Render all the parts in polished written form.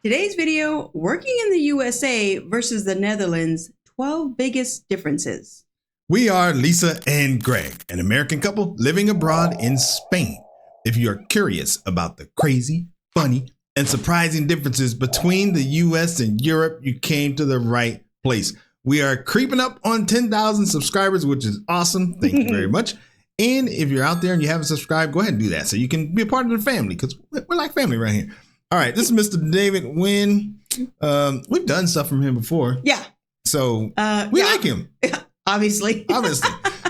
Today's video, working in the USA versus the Netherlands, 12 biggest differences. We are Lisa and Greg, an American couple living abroad in Spain. If you are curious about the crazy, funny, and surprising differences between the US and Europe, you came to the right place. We are creeping up on 10,000 subscribers, which is awesome. Thank you very much. And if you're out there and you haven't subscribed, go ahead and do that so you can be a part of the family, because we're like family right here. All right, this is Mr. David Wynn. We've done stuff from him before. Yeah. So we like him. Obviously.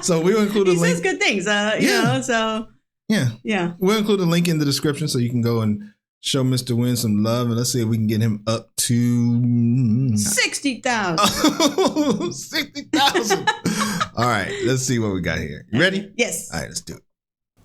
So we'll include a link. He says good things, you know, so. Yeah. We'll include a link in the description so you can go and show Mr. Wynn some love. And let's see if we can get him up to 60,000. Oh, 60,000. All right, let's see what we got here. You ready? Yes. All right, let's do it.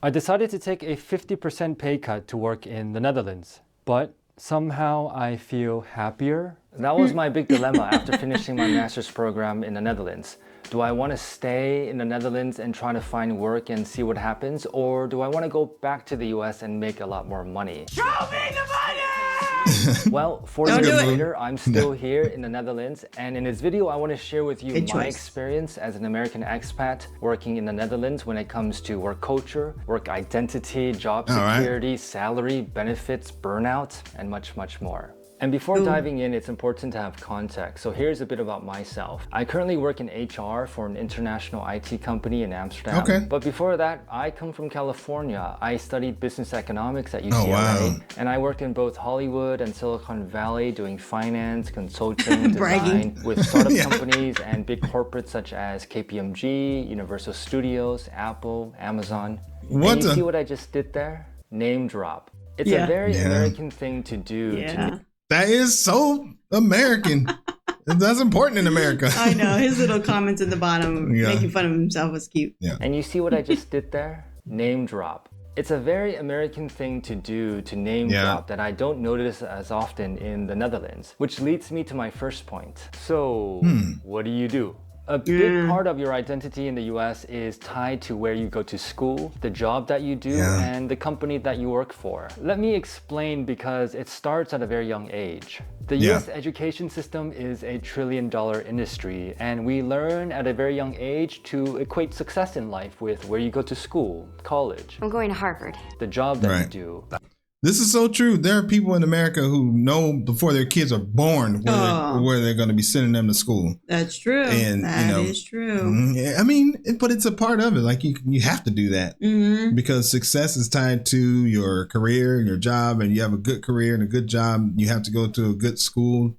I decided to take a 50% pay cut to work in the Netherlands, but somehow I feel happier. That was my big dilemma after finishing my master's program in the Netherlands. Do I want to stay in the Netherlands and try to find work and see what happens? Or do I want to go back to the US and make a lot more money? Show me the money! Well, 4 years later, I'm still here in the Netherlands. And in this video, I want to share with you my experience as an American expat working in the Netherlands when it comes to work culture, work identity, job security, salary, benefits, burnout, and much, much more. And before diving in, it's important to have context. So here's a bit about myself. I currently work in HR for an international IT company in Amsterdam. Okay. But before that, I come from California. I studied business economics at UCLA. And I worked in both Hollywood and Silicon Valley doing finance, consulting, design with startup companies and big corporates such as KPMG, Universal Studios, Apple, Amazon. And you see what I just did there? Name drop. It's a very American thing to do. That is so American. That's important in America. I know. His little comments in the bottom making fun of himself was cute. Yeah. And you see what I just did there? Name drop. It's a very American thing to do, to name drop, that I don't notice as often in the Netherlands. Which leads me to my first point. So, what do you do? A big part of your identity in the US is tied to where you go to school, the job that you do, and the company that you work for. Let me explain, because it starts at a very young age. The US education system is a $1 trillion industry, and we learn at a very young age to equate success in life with where you go to school, college. I'm going to Harvard. The job that you do. This is so true. There are people in America who know before their kids are born where they're going to be sending them to school. That's true. And that is true. I mean, but it's a part of it. Like you have to do that because success is tied to your career and your job. And you have a good career and a good job, you have to go to a good school.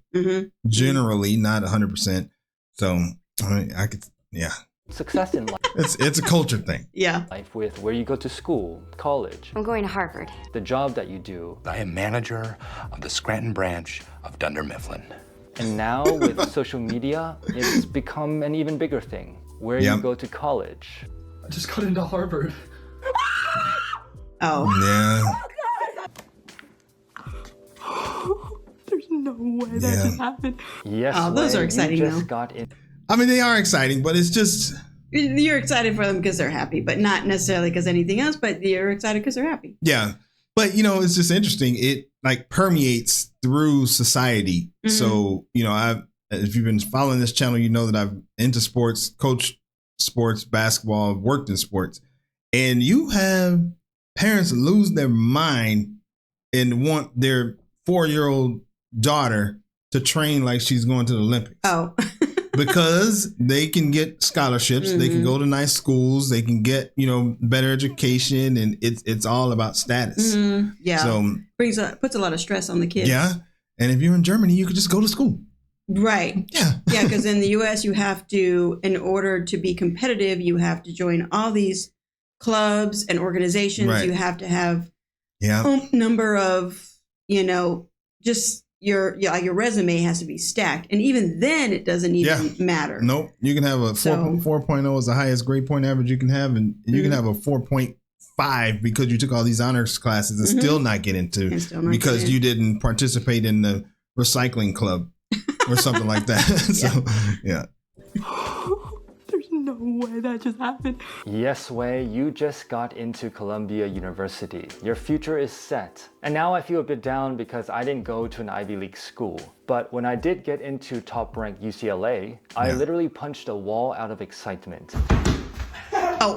Generally, not 100%. So I could, Success in life. It's a culture thing. Life with where you go to school, college. I'm going to Harvard. The job that you do. I am manager of the Scranton branch of Dunder Mifflin. And now with social media, it's become an even bigger thing. Where you go to college. I just got into Harvard. There's no way that just happened. Yes, those are exciting though. I mean, they are exciting, but it's just... You're excited for them because they're happy, but not necessarily because anything else, but you're excited because they're happy. Yeah. But, it's just interesting. It like permeates through society. So, if you've been following this channel, you know that I'm into sports, coached sports, basketball, worked in sports. And you have parents lose their mind and want their 4-year-old daughter to train like she's going to the Olympics. Because they can get scholarships, they can go to nice schools, they can get, better education, and it's all about status. So puts a lot of stress on the kids. Yeah. And if you're in Germany, you could just go to school. Right. Yeah. Yeah, because in the US you have to, in order to be competitive, you have to join all these clubs and organizations. Right. You have to have a number of, just your resume has to be stacked, and even then it doesn't even matter. Nope. You can have a 4.0 is the highest grade point average you can have, and you can have a 4.5 because you took all these honors classes and still not get into because you didn't participate in the recycling club or something like that. So There's no way that just happened. Yes, Wei, you just got into Columbia University. Your future is set. And now I feel a bit down because I didn't go to an Ivy League school. But when I did get into top-ranked UCLA, I literally punched a wall out of excitement. Oh,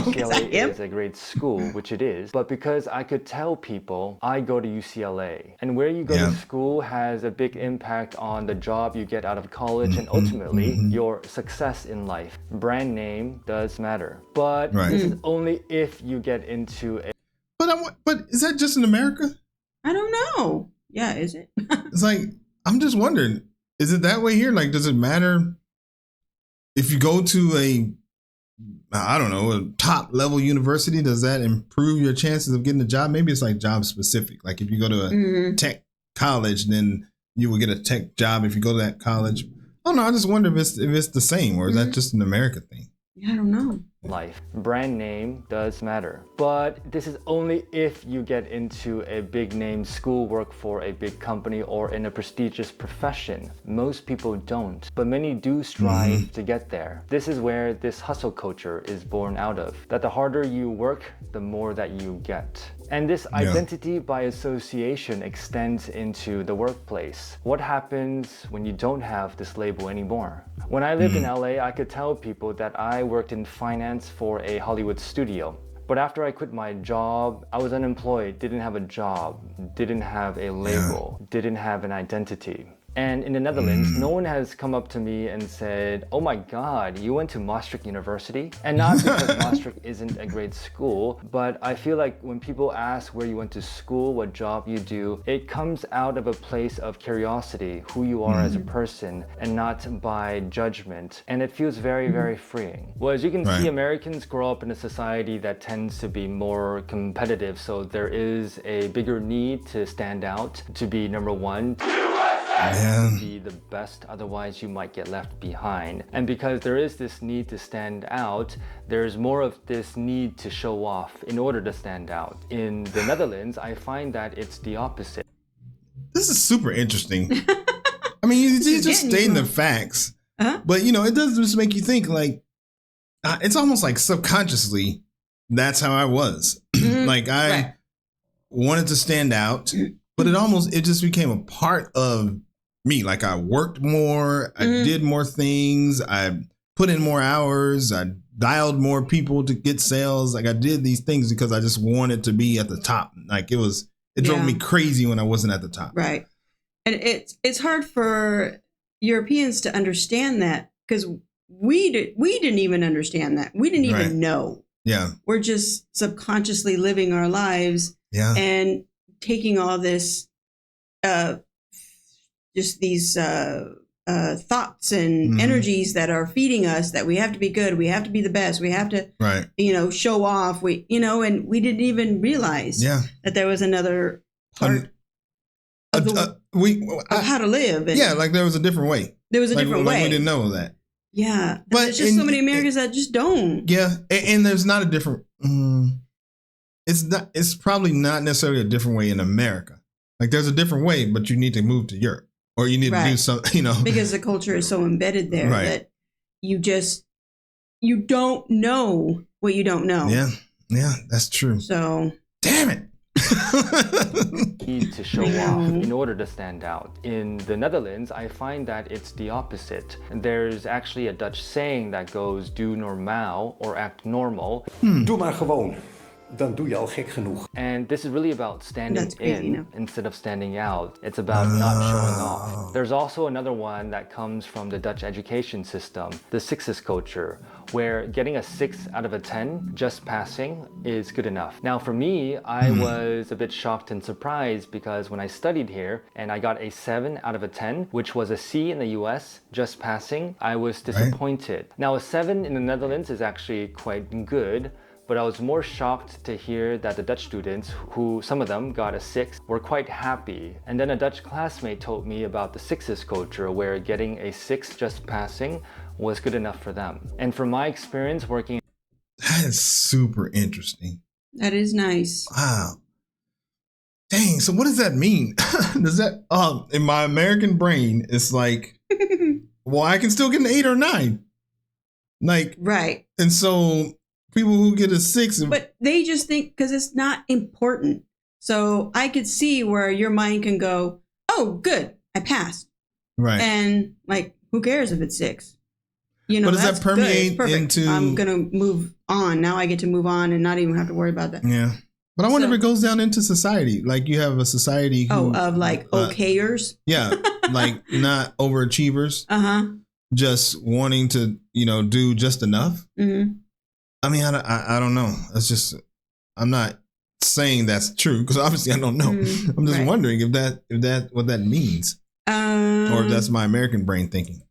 UCLA is a great school, which it is, but because I could tell people I go to UCLA. And where you go to school has a big impact on the job you get out of college and ultimately your success in life. Brand name does matter, but this is only if you get into a... But is that just in America? I don't know. Yeah, is it? It's like, I'm just wondering, is it that way here? Like, does it matter if you go to I don't know, a top level university? Does that improve your chances of getting a job? Maybe it's like job specific. Like if you go to a tech college, then you will get a tech job if you go to that college. I don't know. I just wonder if it's the same, or is that just an America thing? Yeah, I don't know. Life. Brand name does matter, but this is only if you get into a big name school, work for a big company, or in a prestigious profession. Most people don't, but many do strive to get there. This is where this hustle culture is born out of, that the harder you work, the more that you get. And this identity by association extends into the workplace. What happens when you don't have this label anymore? When I lived in LA, I could tell people that I worked in finance for a Hollywood studio. But after I quit my job, I was unemployed, didn't have a job, didn't have a label, didn't have an identity. And in the Netherlands, no one has come up to me and said, oh my God, you went to Maastricht University? And not because Maastricht isn't a great school, but I feel like when people ask where you went to school, what job you do, it comes out of a place of curiosity, who you are as a person, and not by judgment. And it feels very, very freeing. Well, as you can see, Americans grow up in a society that tends to be more competitive, so there is a bigger need to stand out, to be number one. Be the best, otherwise you might get left behind. And because there is this need to stand out, there's more of this need to show off in order to stand out. In the Netherlands, I find that it's the opposite. This is super interesting. I mean, you just stating the facts, but you know, it does just make you think. Like, it's almost like subconsciously, that's how I was. Like I wanted to stand out, but it just became a part of me. Like I worked more, I did more things, I put in more hours, I dialed more people to get sales. Like I did these things because I just wanted to be at the top. Like it drove me crazy when I wasn't at the top. Right. And it's hard for Europeans to understand that because we didn't even understand that. We didn't even know. Yeah. We're just subconsciously living our lives and taking all this just these thoughts and energies that are feeding us that we have to be good, we have to be the best, we have to show off, and we didn't even realize that there was another part of how to live. And like there was a different way. There was a different way. We didn't know that. Yeah. But there's just so many Americans that just don't. Yeah. And there's not a different, it's probably not necessarily a different way in America. Like there's a different way, but you need to move to Europe or you need to do something, because the culture is so embedded there that you don't know what you don't know. Yeah. Yeah, that's true. So, damn it. Need to show off in order to stand out. In the Netherlands, I find that it's the opposite. There's actually a Dutch saying that goes, doe normaal or act normal. Doe maar gewoon. Dan doe je al gek genoeg. And this is really about standing in instead of standing out. It's about not showing off. There's also another one that comes from the Dutch education system, the sixes culture, where getting a 6 out of a 10, just passing, is good enough. Now for me, I was a bit shocked and surprised because when I studied here and I got a 7 out of a 10, which was a C in the US, just passing, I was disappointed. Now a 7 in the Netherlands is actually quite good, but I was more shocked to hear that the Dutch students, who some of them got a 6, were quite happy. And then a Dutch classmate told me about the sixes culture, where getting a 6 just passing was good enough for them. And from my experience working... That is super interesting. That is nice. Wow. Dang, so what does that mean? Does that, in my American brain, it's like, well, I can still get an 8 or 9. Like, right. And so people who get a 6, but they just think because it's not important. So I could see where your mind can go, oh, good, I passed. Right. And like, who cares if it's 6? You know, but does that permeate into? I'm gonna move on. Now I get to move on and not even have to worry about that. Yeah. But I wonder if it goes down into society. Like you have a society who, of like okayers. Yeah, like not overachievers. Just wanting to, do just enough. Mm-hmm. I mean, I don't know. It's just, I'm not saying that's true because obviously I don't know. Mm-hmm. I'm just wondering if that what that means, or if that's my American brain thinking.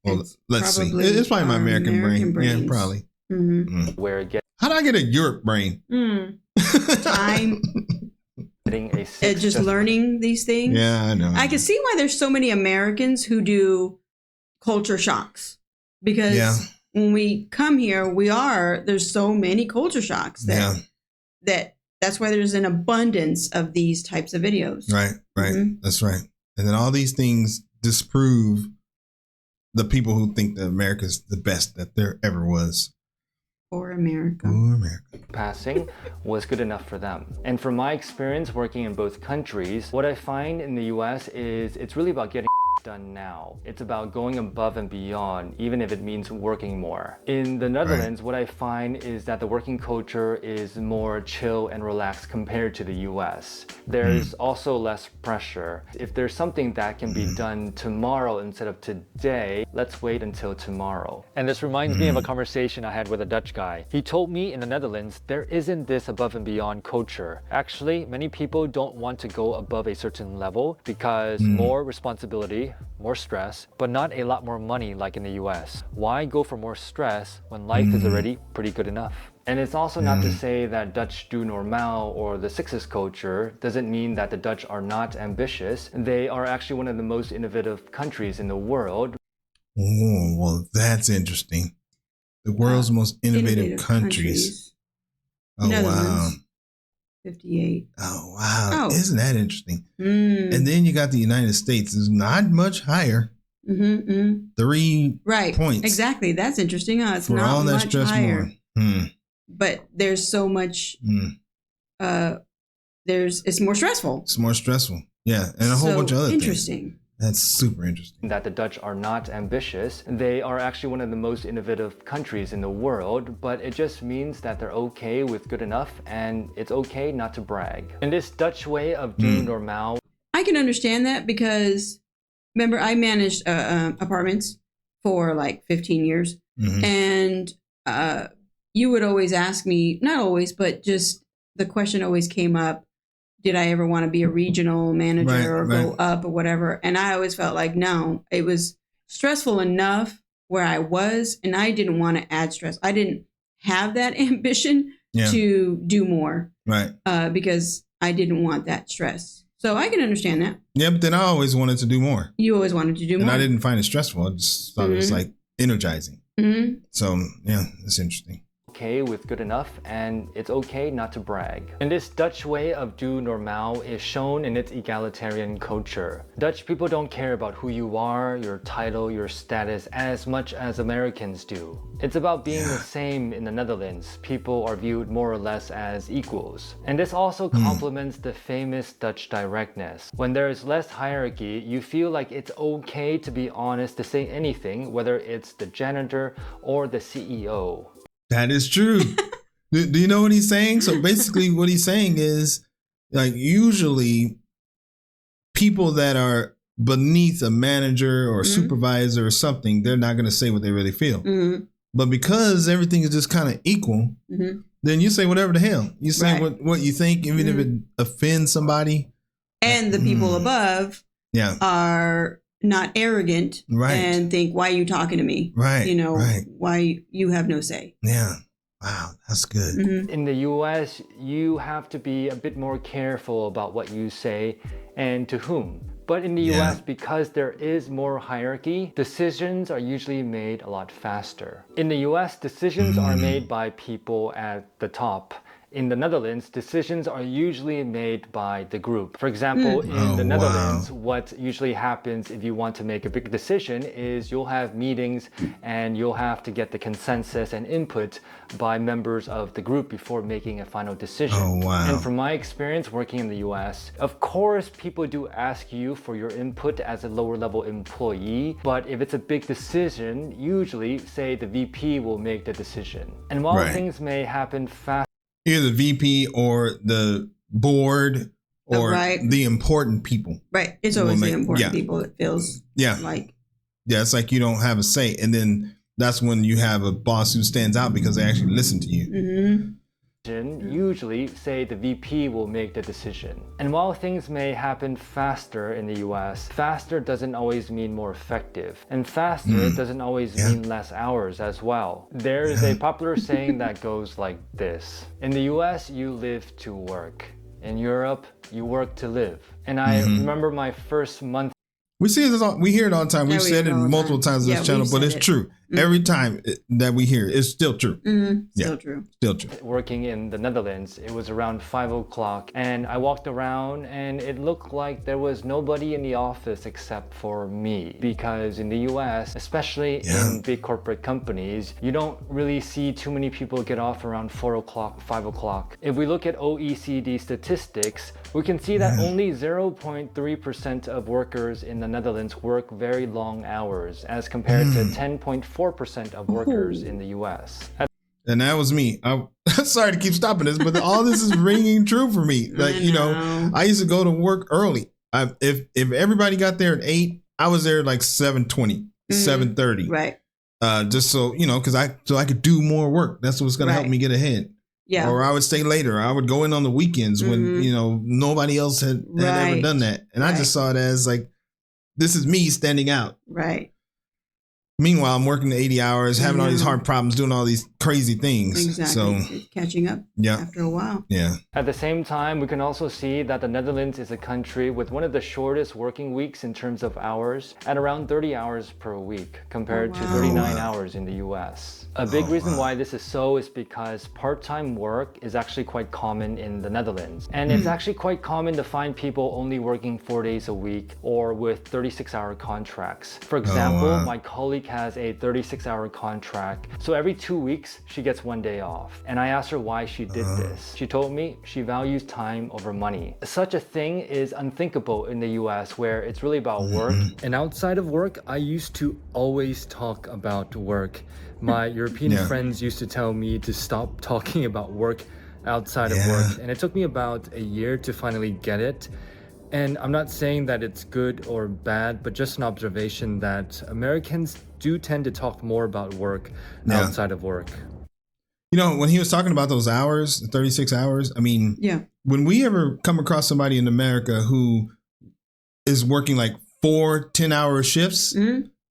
Well, let's see. It's probably my American brain. Brains. Yeah, probably. Mm-hmm. Where it gets. How do I get a Europe brain? Time. Just learning these things. Yeah, I know. I can see why there's so many Americans who do culture shocks because when we come here, there's so many culture shocks that's why there's an abundance of these types of videos. Right. Mm-hmm. That's right. And then all these things disprove the people who think that America's the best that there ever was. For America. Passing was good enough for them. And from my experience working in both countries, what I find in the US is it's really about getting done now. It's about going above and beyond, even if it means working more. In the Netherlands, what I find is that the working culture is more chill and relaxed compared to the US. There's also less pressure. If there's something that can be done tomorrow instead of today, let's wait until tomorrow. And this reminds me of a conversation I had with a Dutch guy. He told me in the Netherlands, there isn't this above and beyond culture. Actually, many people don't want to go above a certain level because more responsibility, more stress, but not a lot more money like in the US. Why go for more stress when life is already pretty good enough? And it's also not to say that Dutch do normal or the sixes culture doesn't mean that the Dutch are not ambitious. They are actually one of the most innovative countries in the world. Oh, well, that's interesting. The world's most innovative countries. Oh, wow. 58. Oh, wow. Isn't that interesting? And then you got the United States. It's not much higher. 3 points. Exactly. That's interesting. It's not all that much stress higher. But there's so much. It's more stressful. It's more stressful. Yeah. And a whole bunch of other things. Interesting. That's super interesting. That the Dutch are not ambitious. They are actually one of the most innovative countries in the world, but it just means that they're okay with good enough and it's okay not to brag. And this Dutch way of doing normal. I can understand that because remember I managed apartments for like 15 years and you would always ask me, not always, but just the question always came up, did I ever want to be a regional manager or go up or whatever? And I always felt like, no, it was stressful enough where I was, and I didn't want to add stress. I didn't have that ambition to do more because I didn't want that stress. So I can understand that. Yeah, but then I always wanted to do more. You always wanted to do more. And I didn't find it stressful. I just thought it was like energizing. So yeah, it's interesting. Okay with good enough and it's okay not to brag. And this Dutch way of do normal is shown in its egalitarian culture. Dutch people don't care about who you are, your title, your status as much as Americans do. It's about being the same in the Netherlands. People are viewed more or less as equals. And this also complements the famous Dutch directness. When there is less hierarchy, you feel like it's okay to be honest, to say anything, whether it's the janitor or the CEO. That is true. Do you know what he's saying? So basically what he's saying is like usually people that are beneath a manager or a supervisor or something, they're not going to say what they really feel. But because everything is just kind of equal, then you say whatever the hell. You say what you think, even if it offends somebody. And the people above are not arrogant and think, why are you talking to me? Why you have no say. Yeah. Wow, that's good. In the US, you have to be a bit more careful about what you say and to whom. But in the US, because there is more hierarchy, decisions are usually made a lot faster. In the US, decisions are made by people at the top. In the Netherlands, decisions are usually made by the group. For example, in the Netherlands, what usually happens if you want to make a big decision is you'll have meetings and you'll have to get the consensus and input by members of the group before making a final decision. And from my experience working in the US, of course, people do ask you for your input as a lower level employee, but if it's a big decision, usually, say, the VP will make the decision. And while things may happen fast, either the VP or the board or the important people. Right. It's always the important people. It feels like. Yeah, it's like you don't have a say. And then that's when you have a boss who stands out because they actually listen to you. Usually, say, the VP will make the decision. And while things may happen faster in the US, faster doesn't always mean more effective. And faster doesn't always mean less hours as well. There's a popular saying that goes like this. In the US, you live to work. In Europe, you work to live. And I remember my first month. We see this we hear it all the time. We've said it multiple times on this channel, but it's true. Every time that we hear it, it's still true. Still true. Still true. Working in the Netherlands, it was around 5 o'clock and I walked around and it looked like there was nobody in the office except for me. Because in the US, especially in big corporate companies, you don't really see too many people get off around 4 o'clock, 5 o'clock. If we look at OECD statistics, we can see that only 0.3% of workers in the Netherlands work very long hours as compared to 10.4% of workers in the US. And that was me. I'm sorry to keep stopping this, but all this is ringing true for me. Like, you know, I used to go to work early. If everybody got there at 8, I was there like 7:20, 7:30. Right. Just so, you know, so I could do more work. That's what's going to help me get ahead. Yeah. Or I would stay later. I would go in on the weekends when, you know, nobody else had ever done that. And I just saw it as like, this is me standing out. Right. Meanwhile, I'm working the 80 hours, having all these hard problems, doing all these crazy things. Exactly. So it's catching up after a while. Yeah. At the same time, we can also see that the Netherlands is a country with one of the shortest working weeks in terms of hours at around 30 hours per week compared to 39 hours in the US. A big reason why this is so is because part-time work is actually quite common in the Netherlands. And it's actually quite common to find people only working 4 days a week or with 36-hour contracts. For example, my colleague has a 36-hour contract. So every 2 weeks, she gets 1 day off. And I asked her why she did this. She told me she values time over money. Such a thing is unthinkable in the US where it's really about work. And outside of work, I used to always talk about work. My European friends used to tell me to stop talking about work outside of work. And it took me about a year to finally get it. And I'm not saying that it's good or bad, but just an observation that Americans do tend to talk more about work outside of work. You know, when he was talking about those hours, 36 hours, I mean, when we ever come across somebody in America who is working like 4 10-hour shifts,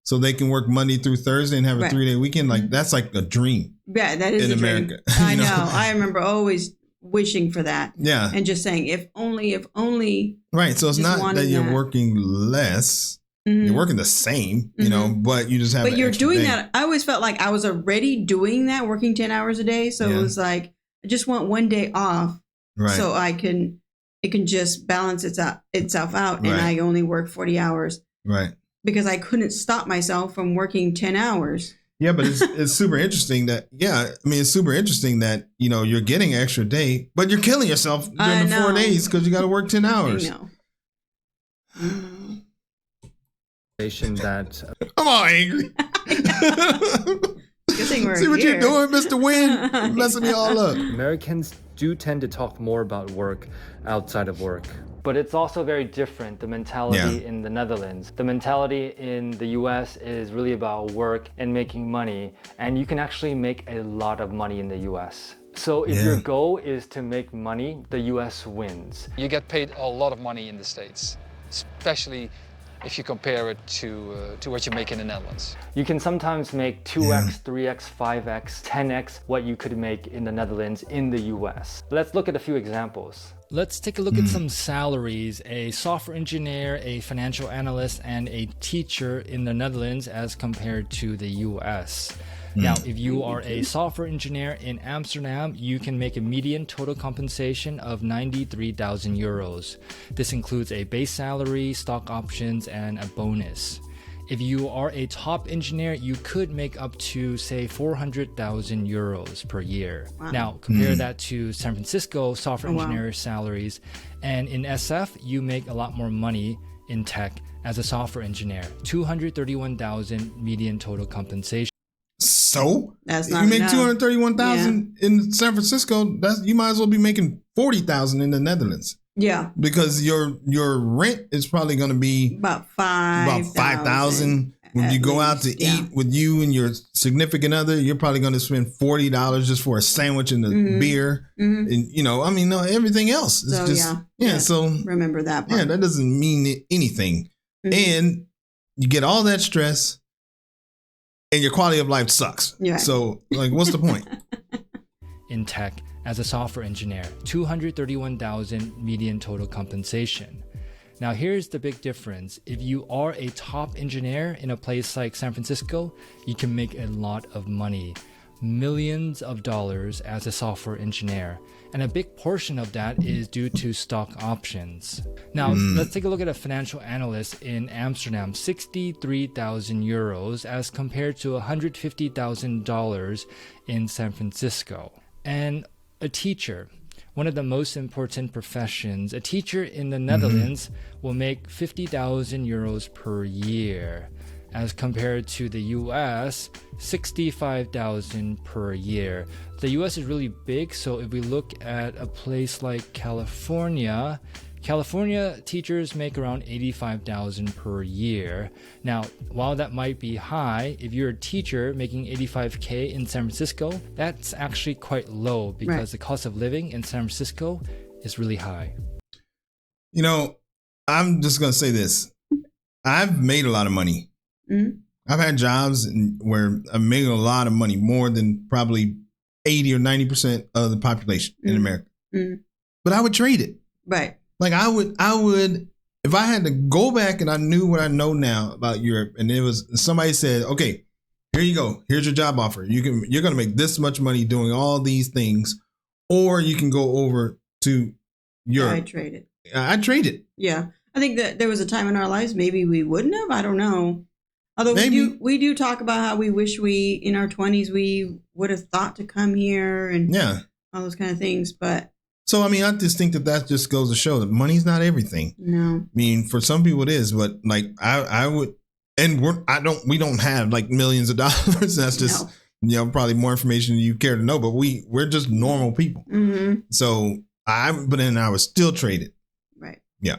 so they can work Monday through Thursday and have a 3-day weekend, like that's like a dream. Yeah, that is in a America. Dream. I know. I remember always wishing for that. Yeah. And just saying, if only. Right. So it's not that you're working less. You're working the same, you know, but you just have. But you're doing that. I always felt like I was already doing that, working 10 hours a day. So it was like, I just want 1 day off, so it can just balance itself out, and I only work 40 hours. Right. Because I couldn't stop myself from working 10 hours. Yeah, but it's super interesting that, it's super interesting that, you know, you're getting an extra day, but you're killing yourself during the 4 days because you got to work 10 hours. I know. That I'm all angry. Good thing we're See what here. you're doing, Mr. Win? You're messing me all up. Americans do tend to talk more about work outside of work. But it's also very different, the mentality in the Netherlands. The mentality in the US is really about work and making money, and you can actually make a lot of money in the US. So if your goal is to make money, the US wins. You get paid a lot of money in the States, especially if you compare it to what you make in the Netherlands. You can sometimes make 2x, 3x, 5x, 10x what you could make in the Netherlands in the US. Let's look at a few examples. Let's take a look at some salaries. A software engineer, a financial analyst, and a teacher in the Netherlands as compared to the US. Now, if you are a software engineer in Amsterdam, you can make a median total compensation of 93,000 euros. This includes a base salary, stock options, and a bonus. If you are a top engineer, you could make up to, say, 400,000 euros per year. Wow. Now, compare that to San Francisco software engineer salaries. And in SF, you make a lot more money in tech as a software engineer. 231,000 median total compensation. So that's if not you make enough. 231,000 in San Francisco, you might as well be making 40,000 in the Netherlands. Yeah, because your rent is probably going to be about 5,000. When you go out to eat with you and your significant other, you're probably going to spend $40 just for a sandwich and a beer, and everything else. It's So remember that part. Yeah, that doesn't mean anything, and you get all that stress, and your quality of life sucks. Yeah. So, what's the point? In tech, as a software engineer, 231,000 median total compensation. Now here's the big difference. If you are a top engineer in a place like San Francisco, you can make a lot of money, millions of dollars as a software engineer. And a big portion of that is due to stock options. Now, let's take a look at a financial analyst in Amsterdam, 63,000 euros as compared to $150,000 in San Francisco. And a teacher, one of the most important professions, a teacher in the Netherlands will make 50,000 euros per year, as compared to the US, 65,000 per year. The US is really big, so if we look at a place like California teachers make around 85,000 per year. Now, while that might be high, if you're a teacher making 85K in San Francisco, that's actually quite low because the cost of living in San Francisco is really high. I'm just going to say this. I've made a lot of money. I've had jobs where I'm making a lot of money, more than probably 80 or 90% of the population in America. But I would trade it. Right. I would, if I had to go back and I knew what I know now about Europe, and it was somebody said, okay, here you go. Here's your job offer. You're going to make this much money doing all these things, or you can go over to Europe. I'd trade it. Yeah. I think that there was a time in our lives, maybe we wouldn't have, I don't know. Although we do talk about how we wish in our 20s, we would have thought to come here and all those kind of things. But so, I just think that just goes to show that money's not everything. No. For some people it is, but I would, and we don't have millions of dollars. That's just, probably more information you care to know, but we're just normal people. So I would still trade it. Right. Yeah.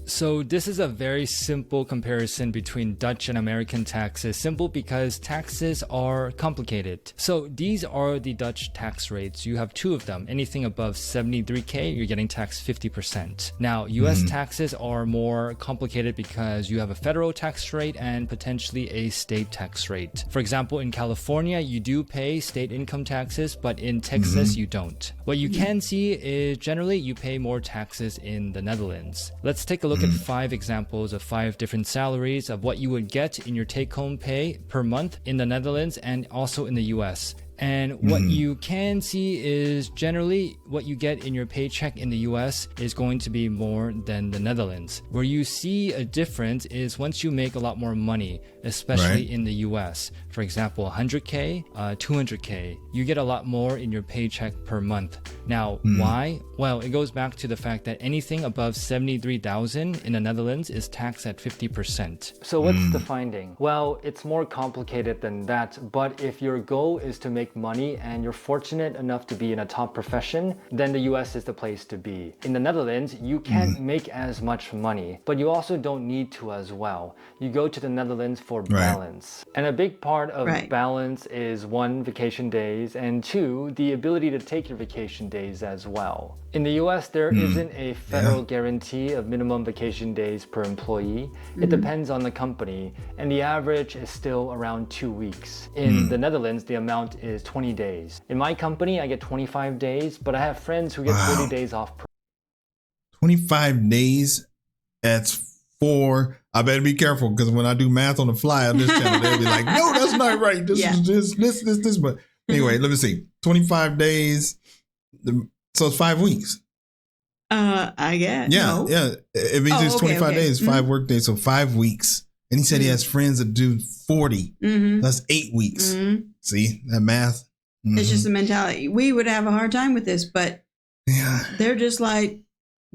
So this is a very simple comparison between Dutch and American taxes. Simple because taxes are complicated. So these are the Dutch tax rates. You have two of them. Anything above 73K, you're getting taxed 50%. Now, US taxes are more complicated because you have a federal tax rate and potentially a state tax rate. For example, in California, you do pay state income taxes, but in Texas, you don't. What you can see is generally you pay more taxes in the Netherlands. Let's take a look at 5 examples of 5 different salaries of what you would get in your take-home pay per month in the Netherlands and also in the US. And what you can see is generally what you get in your paycheck in the US is going to be more than the Netherlands. Where you see a difference is once you make a lot more money, especially in the US. For example, 100K, 200K, you get a lot more in your paycheck per month. Now, why? Well, it goes back to the fact that anything above 73,000 in the Netherlands is taxed at 50%. So what's the finding? Well, it's more complicated than that, but if your goal is to make money and you're fortunate enough to be in a top profession, then the US is the place to be. In the Netherlands, you can't make as much money, but you also don't need to as well. You go to the Netherlands for balance. And a big part of balance is 1, vacation days, and 2, the ability to take your vacation days as well. In the US, there isn't a federal guarantee of minimum vacation days per employee. It depends on the company, and the average is still around 2 weeks. In the Netherlands, the amount is 20 days. In my company, I get 25 days, but I have friends who get 40 days off per 25 days, that's 4. I better be careful because when I do math on the fly on this channel, they'll be like, no, that's not right. This is this. But anyway, let me see. 25 days. So it's 5 weeks. I guess. Yeah, no. yeah. It means it's 25 days, 5 work days, so 5 weeks. And he said he has friends that do 40. That's 8 weeks. See that math? It's just a mentality. We would have a hard time with this, but they're just like,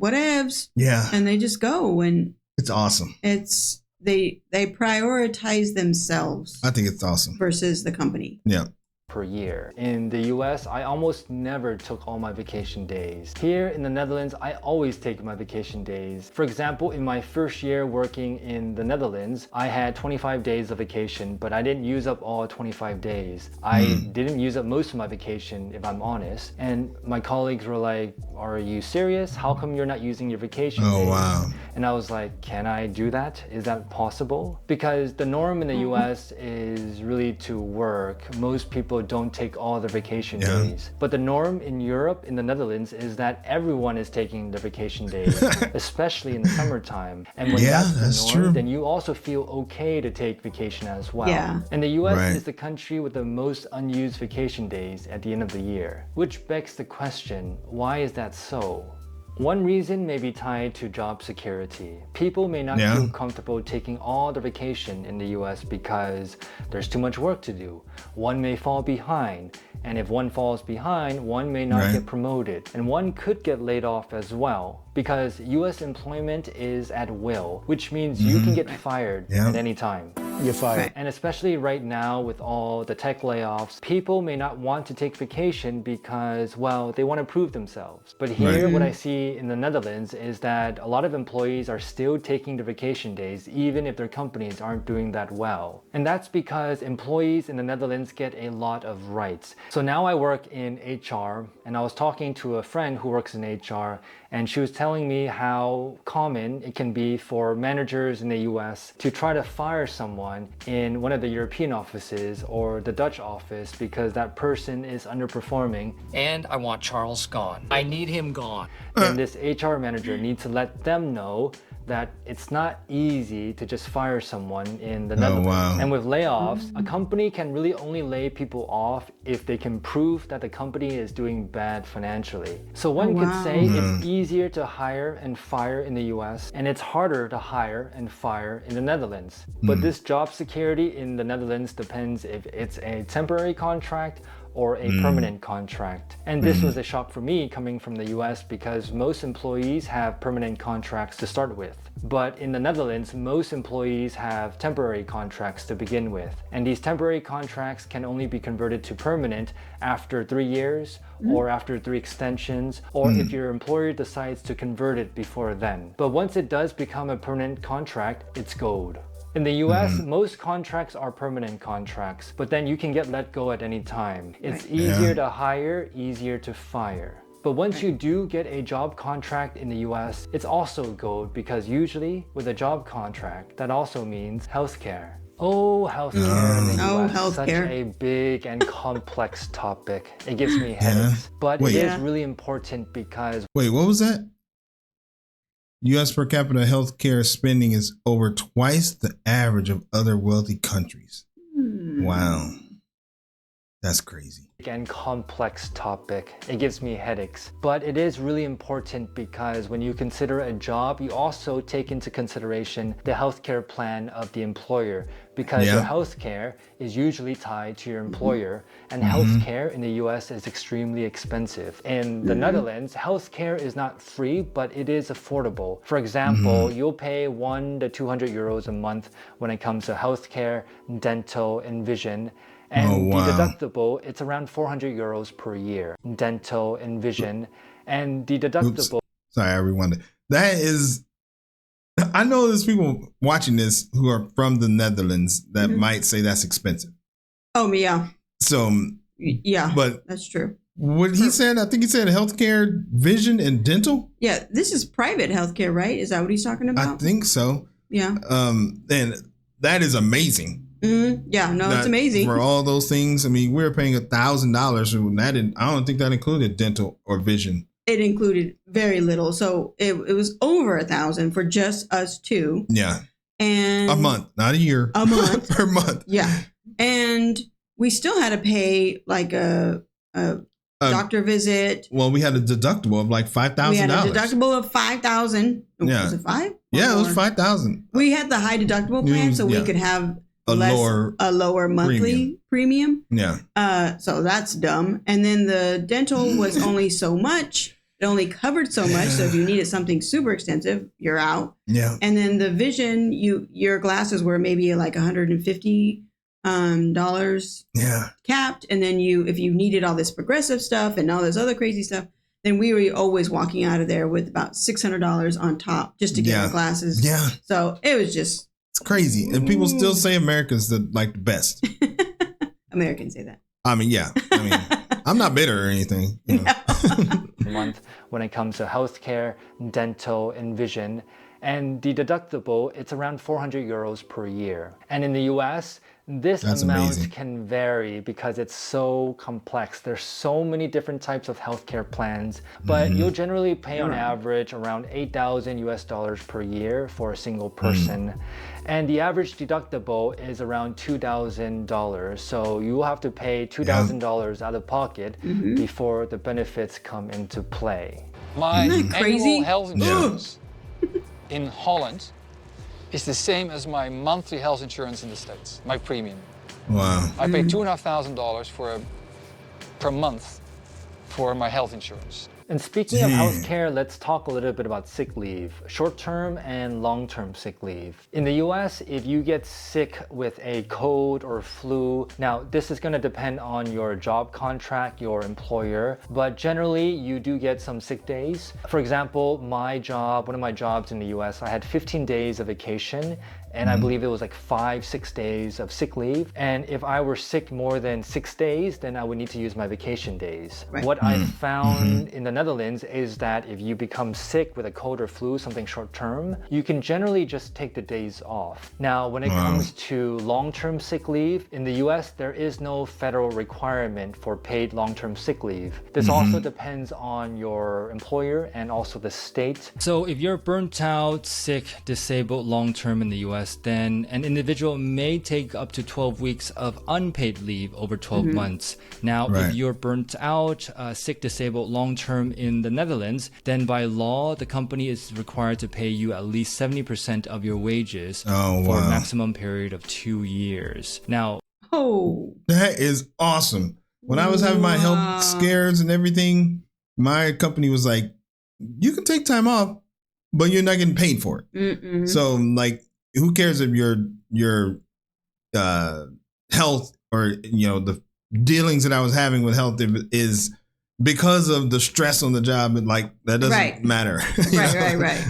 whatevs. Yeah. And they just go, and it's awesome. It's they prioritize themselves. I think it's awesome. Versus the company. Yeah. Per year. In the US, I almost never took all my vacation days. Here in the Netherlands, I always take my vacation days. For example, in my first year working in the Netherlands, I had 25 days of vacation, but I didn't use up all 25 days. I didn't use up most of my vacation, if I'm honest. And my colleagues were like, are you serious? How come you're not using your vacation days? Oh, wow. And I was like, can I do that? Is that possible? Because the norm in the US is really to work. Most people don't take all their vacation days. But the norm in Europe, in the Netherlands, is that everyone is taking their vacation days, especially in the summertime. And when that's the norm, then you also feel okay to take vacation as well. Yeah. And the US is the country with the most unused vacation days at the end of the year. Which begs the question, why is that so? One reason may be tied to job security. People may not feel comfortable taking all the vacation in the US because there's too much work to do. One may fall behind, and if one falls behind, one may not get promoted, and one could get laid off as well. Because US employment is at will, which means you can get fired at any time. You're fired. And especially right now with all the tech layoffs, people may not want to take vacation because, well, they want to prove themselves. But here, what I see in the Netherlands is that a lot of employees are still taking the vacation days, even if their companies aren't doing that well. And that's because employees in the Netherlands get a lot of rights. So now I work in HR, and I was talking to a friend who works in HR, and she was telling me how common it can be for managers in the US to try to fire someone in one of the European offices or the Dutch office because that person is underperforming. And I want Charles gone. I need him gone. And this HR manager needs to let them know that it's not easy to just fire someone in the Netherlands. And with layoffs, a company can really only lay people off if they can prove that the company is doing bad financially. So one could say it's easier to hire and fire in the US, and it's harder to hire and fire in the Netherlands. But this job security in the Netherlands depends if it's a temporary contract or a permanent contract. And this was a shock for me coming from the US because most employees have permanent contracts to start with. But in the Netherlands, most employees have temporary contracts to begin with. And these temporary contracts can only be converted to permanent after 3 years or after 3 extensions, or if your employer decides to convert it before then. But once it does become a permanent contract, it's gold. In the US, most contracts are permanent contracts, but then you can get let go at any time. It's easier to hire, easier to fire. But once you do get a job contract in the US, it's also gold because usually with a job contract, that also means healthcare. Oh, healthcare in the US, such a big and complex topic. It gives me headaches, but it is really important because... Wait, what was that? U.S. per capita healthcare spending is over twice the average of other wealthy countries. Wow. That's crazy. And complex topic. It gives me headaches. But it is really important because when you consider a job, you also take into consideration the healthcare plan of the employer because your healthcare is usually tied to your employer, and healthcare in the US is extremely expensive. In the Netherlands, healthcare is not free, but it is affordable. For example, you'll pay 100 to 200 euros a month when it comes to healthcare, dental, and vision. And the deductible, it's around 400 euros per year. Dental and vision. And the deductible... Oops. Sorry, I rewound. That is... I know there's people watching this who are from the Netherlands that might say that's expensive. Oh, yeah. So... Yeah, but that's true. What he said, I think he said healthcare, vision, and dental. Yeah, this is private healthcare, right? Is that what he's talking about? I think so. Yeah. And that is amazing. Yeah, no, it's amazing. For all those things, I mean, we're paying $1,000, and I don't think that included dental or vision. it included very little. So it was over $1,000 for just us two. Yeah. And a month, not a year. A month. Per month. Yeah. And we still had to pay like a doctor visit. Well, we had a deductible of like $5,000. We had a deductible of $5,000. Yeah. Was it $5,000? Yeah, it was $5,000. We had the high deductible plan, so we could have a lower monthly premium. Yeah. So that's dumb. And then the dental was only so much. It only covered so much. So if you needed something super extensive, you're out. Yeah. And then the vision, your glasses were maybe like $150 capped. And then if you needed all this progressive stuff and all this other crazy stuff, then we were always walking out of there with about $600 on top just to get our glasses. Yeah. So it was just, it's crazy. And people still say America's the best. Americans say that. I mean, yeah. I mean, I'm not bitter or anything. You know. Month when it comes to healthcare, dental, and vision. And the deductible, it's around 400 euros per year. And in the US, this amount can vary because it's so complex. There's so many different types of healthcare plans, but you'll generally pay on average around $8,000 per year for a single person. And the average deductible is around $2,000. So you will have to pay $2,000 out of pocket before the benefits come into play. My annual health insurance in Holland is the same as my monthly health insurance in the States, my premium. Wow. I pay $2,500 per month for my health insurance. And speaking of healthcare, let's talk a little bit about sick leave, short-term and long-term sick leave. In the US, if you get sick with a cold or flu, now this is going to depend on your job contract, your employer, but generally you do get some sick days. For example, one of my jobs in the US, I had 15 days of vacation, and I believe it was like 5-6 days of sick leave. And if I were sick more than 6 days, then I would need to use my vacation days. Right. What I found in the Netherlands is that if you become sick with a cold or flu, something short term, you can generally just take the days off. Now, when it comes to long-term sick leave, in the US, there is no federal requirement for paid long-term sick leave. This also depends on your employer and also the state. So if you're burnt out, sick, disabled long-term in the US, then an individual may take up to 12 weeks of unpaid leave over 12 months. Now, if you're burnt out, sick, disabled long-term in the Netherlands, then by law, the company is required to pay you at least 70% of your wages for a maximum period of 2 years. Now, that is awesome. When I was having my health scares and everything, my company was like, you can take time off, but you're not getting paid for it. So like, who cares if your health or the dealings that I was having with health is because of the stress on the job, and like that doesn't matter. Right.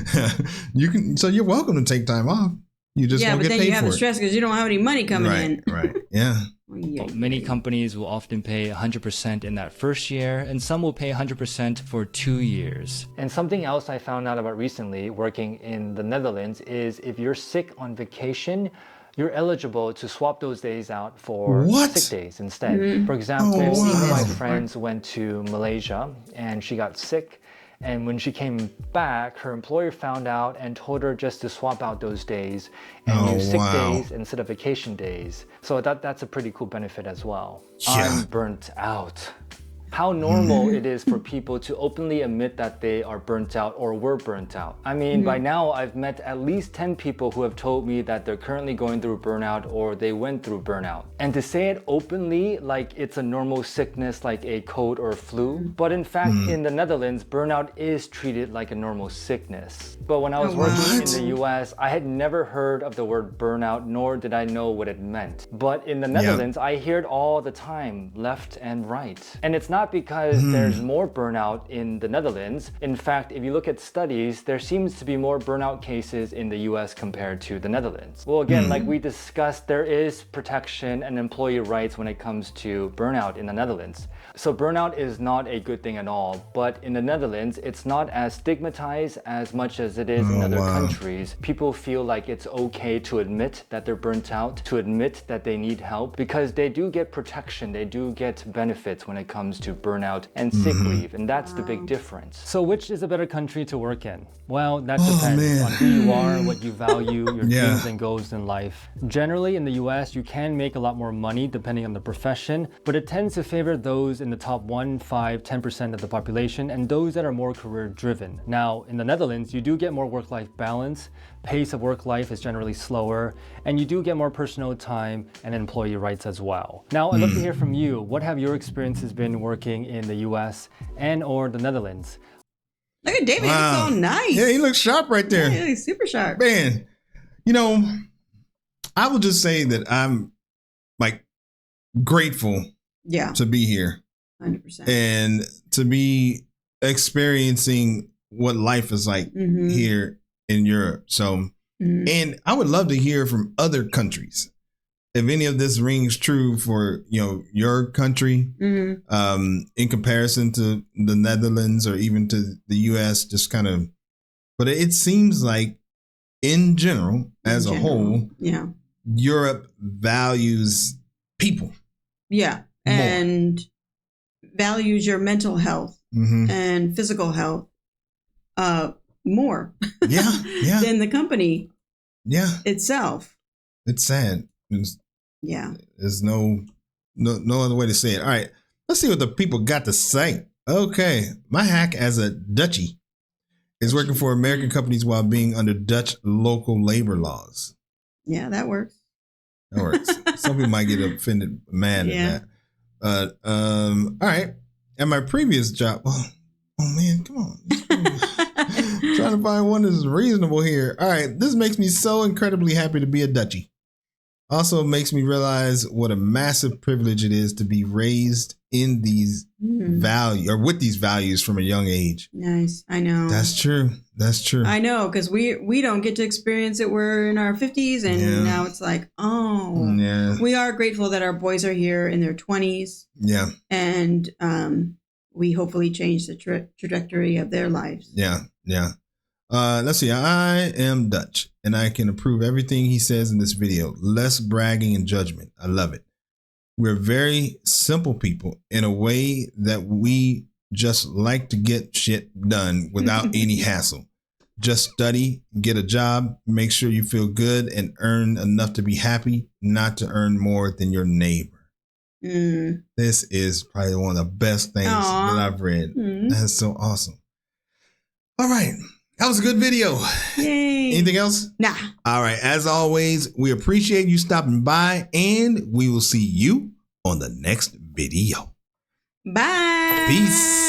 You're welcome to take time off. You just won't get paid for it. Yeah, but then you have the stress because you don't have any money coming in. Right. Yeah. Well, many companies will often pay 100% in that first year, and some will pay 100% for 2 years. And something else I found out about recently working in the Netherlands is if you're sick on vacation, you're eligible to swap those days out for sick days instead. For example, one of my friends went to Malaysia and she got sick. And when she came back, her employer found out and told her just to swap out those days and use sick days instead of vacation days. So that's a pretty cool benefit as well. Yeah. I'm burnt out. How normal it is for people to openly admit that they are burnt out or were burnt out. I mean, by now I've met at least 10 people who have told me that they're currently going through burnout or they went through burnout. And to say it openly like it's a normal sickness like a cold or flu, but in fact in the Netherlands, burnout is treated like a normal sickness. But when I was working in the US, I had never heard of the word burnout, nor did I know what it meant. But in the Netherlands, I hear it all the time, left and right. And it's not because there's more burnout in the Netherlands. In fact, if you look at studies, there seems to be more burnout cases in the US compared to the Netherlands. Well, again, like we discussed, there is protection and employee rights when it comes to burnout in the Netherlands. So burnout is not a good thing at all, but in the Netherlands, it's not as stigmatized as much as it is in other countries. People feel like it's okay to admit that they're burnt out, to admit that they need help, because they do get protection, they do get benefits when it comes to to burnout and sick leave, and that's the big difference. So which is a better country to work in? Well, that depends on who you are, what you value, your dreams and goals in life. Generally, in the US, you can make a lot more money depending on the profession, but it tends to favor those in the top 1, 5, 10% of the population and those that are more career-driven. Now, in the Netherlands, you do get more work-life balance, pace of work life is generally slower, and you do get more personal time and employee rights as well. Now, I'd love to hear from you. What have your experiences been working in the US and or the Netherlands? Look at David, he's so nice. Yeah, he looks sharp right there. Yeah, he's super sharp. Man, you know, I will just say that I'm like grateful to be here. 100%. And to be experiencing what life is like here in Europe. So, and I would love to hear from other countries. If any of this rings true for, you know, your country, in comparison to the Netherlands or even to the US, just kind of, but it seems like in general, as a whole, Europe values people. Yeah. And values your mental health and physical health more than the company itself. It's sad. There's no other way to say it. All right, let's see what the people got to say. Okay, my hack as a Dutchie is working for American companies while being under Dutch local labor laws. Yeah, that works. That works. Some people might get offended, mad at that. All right. At my previous job, oh man, come on. Trying to find one that's reasonable here. All right, this makes me so incredibly happy to be a Dutchie. Also makes me realize what a massive privilege it is to be raised in these values or with these values from a young age. Nice. I know. That's true. That's true. I know, because we don't get to experience it. We're in our 50s and now it's like, we are grateful that our boys are here in their 20s. Yeah. And we hopefully change the trajectory of their lives. Yeah. Yeah. Let's see. I am Dutch and I can approve everything he says in this video. Less bragging and judgment. I love it. We're very simple people in a way that we just like to get shit done without any hassle. Just study, get a job, make sure you feel good and earn enough to be happy, not to earn more than your neighbor. This is probably one of the best things that I've read. That's so awesome. All right. That was a good video. Yay. Anything else? Nah. All right. As always, we appreciate you stopping by and we will see you on the next video. Bye. Peace.